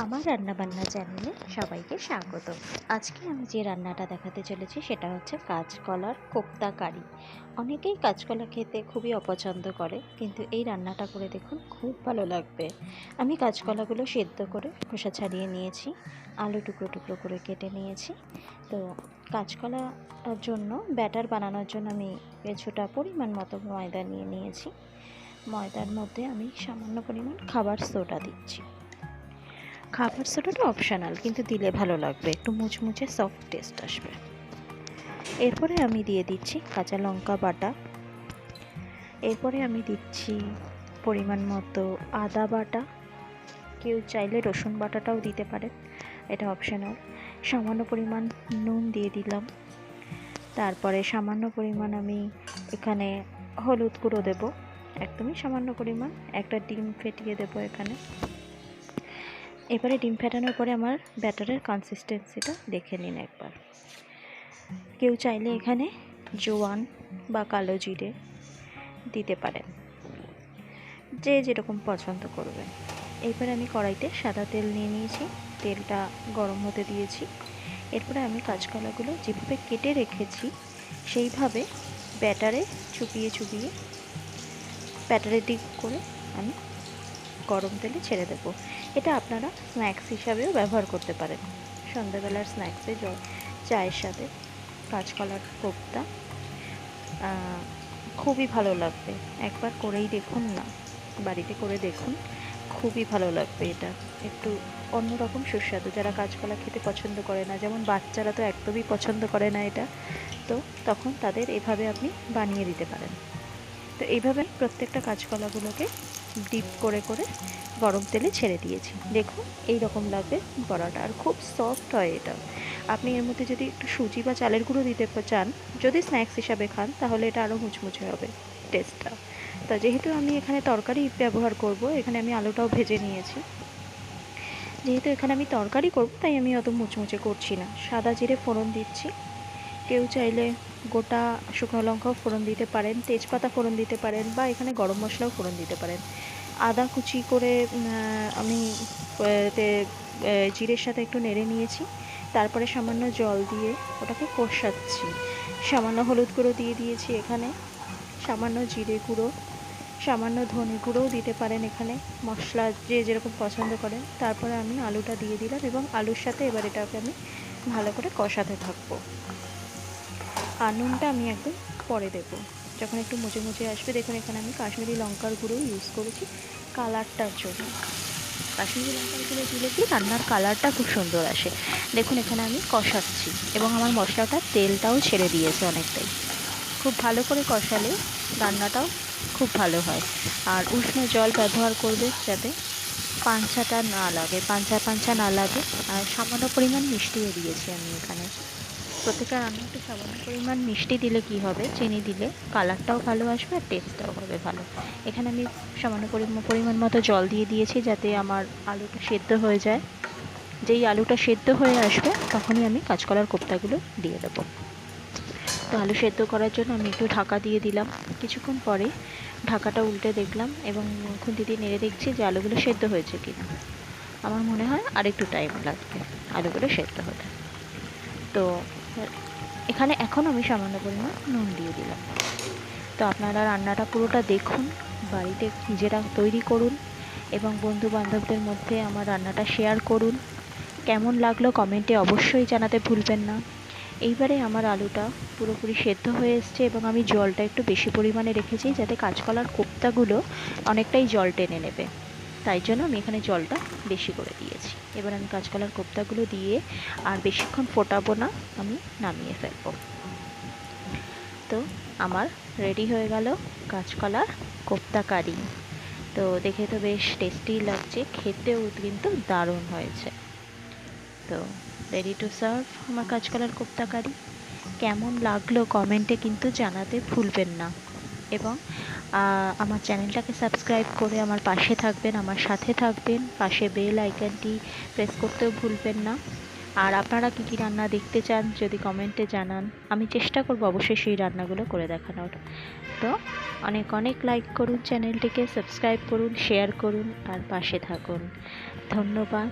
আমার রান্নাবান্না চ্যানেলে সবাইকে স্বাগত। আজকে আমি যে রান্নাটা দেখাতে চলেছি সেটা হচ্ছে কাঁচকলার কোপ্তা কারি। অনেকেই কাঁচকলা খেতে খুবই অপছন্দ করে, কিন্তু এই রান্নাটা করে দেখুন, খুব ভালো লাগবে। আমি কাঁচকলাগুলো সেদ্ধ করে খোসা ছাড়িয়ে নিয়েছি, আলু টুকরো টুকরো করে কেটে নিয়েছি। তো কাঁচকলার জন্য ব্যাটার বানানোর জন্য আমি কিছুটা পরিমাণ মতো ময়দা নিয়ে নিয়েছি। ময়দার মধ্যে আমি সামান্য পরিমাণ খাবার সোডা দিচ্ছি। খাবার সোডাটা অপশনাল, কিন্তু দিলে ভালো লাগবে, একটু মুচমুচে সফট টেস্ট আসবে। এরপরে আমি দিয়ে দিচ্ছি কাঁচা লঙ্কা বাটা। এরপরে আমি দিচ্ছি পরিমাণ মতো আদা বাটা। কেউ চাইলে রসুন বাটাটাও দিতে পারে, এটা অপশনাল। সামান্য পরিমাণ নুন দিয়ে দিলাম। তারপরে সামান্য পরিমাণ আমি এখানে হলুদ গুঁড়ো দেব, একদমই সামান্য পরিমাণ। একটা ডিম ফেটিয়ে দেব এখানে। এবারে ডিম ফেটানোর পরে আমার ব্যাটারের কনসিস্টেন্সিটা দেখে নিন একবার। কেউ চাইলে এখানে জোয়ান বা কালো জিরে দিতে পারেন, যে যেরকম পছন্দ করবে। এরপরে আমি কড়াইতে সাদা তেল নিয়ে নিয়েছি, তেলটা গরম হতে দিয়েছি। এরপরে আমি কাঁচকলাগুলো যেভাবে কেটে রেখেছি সেইভাবে ব্যাটারে চুবিয়ে চুবিয়ে ব্যাটারে ডিপ করে আমি গরম তেলে ছেড়ে দেব। এটা আপনারা স্ন্যাক্স হিসাবেও ব্যবহার করতে পারেন। সন্ধ্যাবেলার স্ন্যাক্সে চায়ের সাথে কাঁচকলার কোপ্তা খুবই ভালো লাগবে। একবার করেই দেখুন না, বাড়িতে করে দেখুন, খুবই ভালো লাগবে। এটা একটু অন্যরকম সুস্বাদু। যারা কাঁচকলা খেতে পছন্দ করে না, যেমন বাচ্চারা তো একদমই পছন্দ করে না এটা, তো তখন তাদের এভাবে আপনি বানিয়ে দিতে পারেন। তো এইভাবে প্রত্যেকটা কাঁচকলাগুলোকে ডিপ করে করে গরম তেলে ছেড়ে দিয়েছি। দেখুন এই রকম লাগবে বড়াটা, আর খুব সফট হয় এটা। আপনি এর মধ্যে যদি একটু সুজি বা চালের গুঁড়ো দিতে চান, যদি স্ন্যাক্স হিসাবে খান, তাহলে এটা আরও মুচমুচে হবে টেস্টটা। তা যেহেতু আমি এখানে তরকারি ব্যবহার করব, এখানে আমি আলুটাও ভেজে নিয়েছি। যেহেতু এখানে আমি তরকারি করব, তাই আমি অত মুচমুচে করছি না। সাদা জিরে ফোড়ন দিচ্ছি। কেউ চাইলে গোটা শুকনো লঙ্কাও ফোড়ন দিতে পারেন, তেজপাতা ফোড়ন দিতে পারেন, বা এখানে গরম মশলাও ফোড়ন দিতে পারেন। আদা কুচি করে আমি জিরের সাথে একটু নেড়ে নিয়েছি। তারপরে সামান্য জল দিয়ে ওটাকে কষাচ্ছি। সামান্য হলুদ গুঁড়ো দিয়ে দিয়েছি এখানে, সামান্য জিরে গুঁড়ো, সামান্য ধনে গুঁড়োও দিতে পারেন এখানে, মশলা যে যেরকম পছন্দ করেন। তারপরে আমি আলুটা দিয়ে দিলাম, এবং আলুর সাথে এবার এটাকে আমি ভালো করে কষাতে থাকবো। আর নুনটা আমি একদম পরে দেবো, যখন একটু মুচে মুচে আসবে। দেখুন এখানে আমি কাশ্মীরি লঙ্কার গুঁড়ো ইউজ করেছি কালারটার জন্য। কাশ্মীরি লঙ্কার গুঁড়ো দিলে কি রান্নার কালারটা খুব সুন্দর আসে। দেখুন এখানে আমি কষাচ্ছি, এবং আমার মশলাটা তেলটাও ছেড়ে দিয়েছে অনেকটাই। খুব ভালো করে কষালে রান্নাটাও খুব ভালো হয়। আর উষ্ণ জল ব্যবহার করবে, যাতে পাঞ্চাটা না লাগে, পাঞ্চা পাঞ্চা না লাগে। আর সামান্য পরিমাণ মিষ্টিও দিয়েছি আমি এখানে। প্রত্যেকটা রান্না একটু সামান্য পরিমাণ মিষ্টি দিলে কি হবে, চিনি দিলে কালারটাও ভালো আসবে আর টেস্টটাও হবে ভালো। এখানে আমি সামান্য পরিমাণ মতো জল দিয়ে দিয়েছি, যাতে আমার আলুটা সেদ্ধ হয়ে যায়। যেই আলুটা সেদ্ধ হয়ে আসবে, তখনই আমি কাঁচকলার কোপ্তাগুলো দিয়ে দেবো। তো আলু সেদ্ধ করার জন্য আমি একটু ঢাকা দিয়ে দিলাম। কিছুক্ষণ পরে ঢাকাটা উল্টে দেখলাম, এবং খুন্তি দিয়ে নেড়ে দেখছি যে আলুগুলো সেদ্ধ হয়েছে কিনা। আমার মনে হয় আর একটু টাইম লাগবে আলুগুলো সেদ্ধ হতে। তো এখানে এখন আমি সামান্য পরিমাণ নুন দিয়ে দিলাম। তো আপনারা রান্নাটা পুরোটা দেখুন, বাড়িতে নিজেরা তৈরি করুন, এবং বন্ধু বান্ধবদের মধ্যে আমার রান্নাটা শেয়ার করুন। কেমন লাগলো কমেন্টে অবশ্যই জানাতে ভুলবেন না। এইবারে আমার আলুটা পুরোপুরি সেদ্ধ হয়ে এসছে, এবং আমি জলটা একটু বেশি পরিমাণে রেখেছি, যাতে কাঁচকলার কোপ্তাগুলো অনেকটাই জল টেনে নেবে। তাই জন্য আমি এখানে জলটা বেশি করে দিয়েছি। এবার আমি কাঁচকলার কোপ্তাগুলো দিয়ে আর বেশিক্ষণ ফোটাবো না, আমি নামিয়ে ফেলবো। তো আমার রেডি হয়ে গেল কাঁচকলার কোপ্তা কারি। তো দেখে তো বেশ টেস্টি লাগছে, খেতেও কিন্তু দারুণ হয়েছে। তো রেডি টু সার্ভ আমার কাঁচকলার কোপ্তা কারি। কেমন লাগলো কমেন্টে কিন্তু জানাতে ভুলবেন না, এবং আমার চ্যানেলটাকে সাবস্ক্রাইব করে আমার পাশে থাকবেন, আমার সাথে থাকবেন। পাশে বেল আইকনটি প্রেস করতেও ভুলবেন না। আর আপনারা কী কী রান্না দেখতে চান যদি কমেন্টে জানান, আমি চেষ্টা করব অবশ্যই সেই রান্নাগুলো করে দেখানোর। তো অনেক অনেক লাইক করুন, চ্যানেলটিকে সাবস্ক্রাইব করুন, শেয়ার করুন, আর পাশে থাকুন। ধন্যবাদ।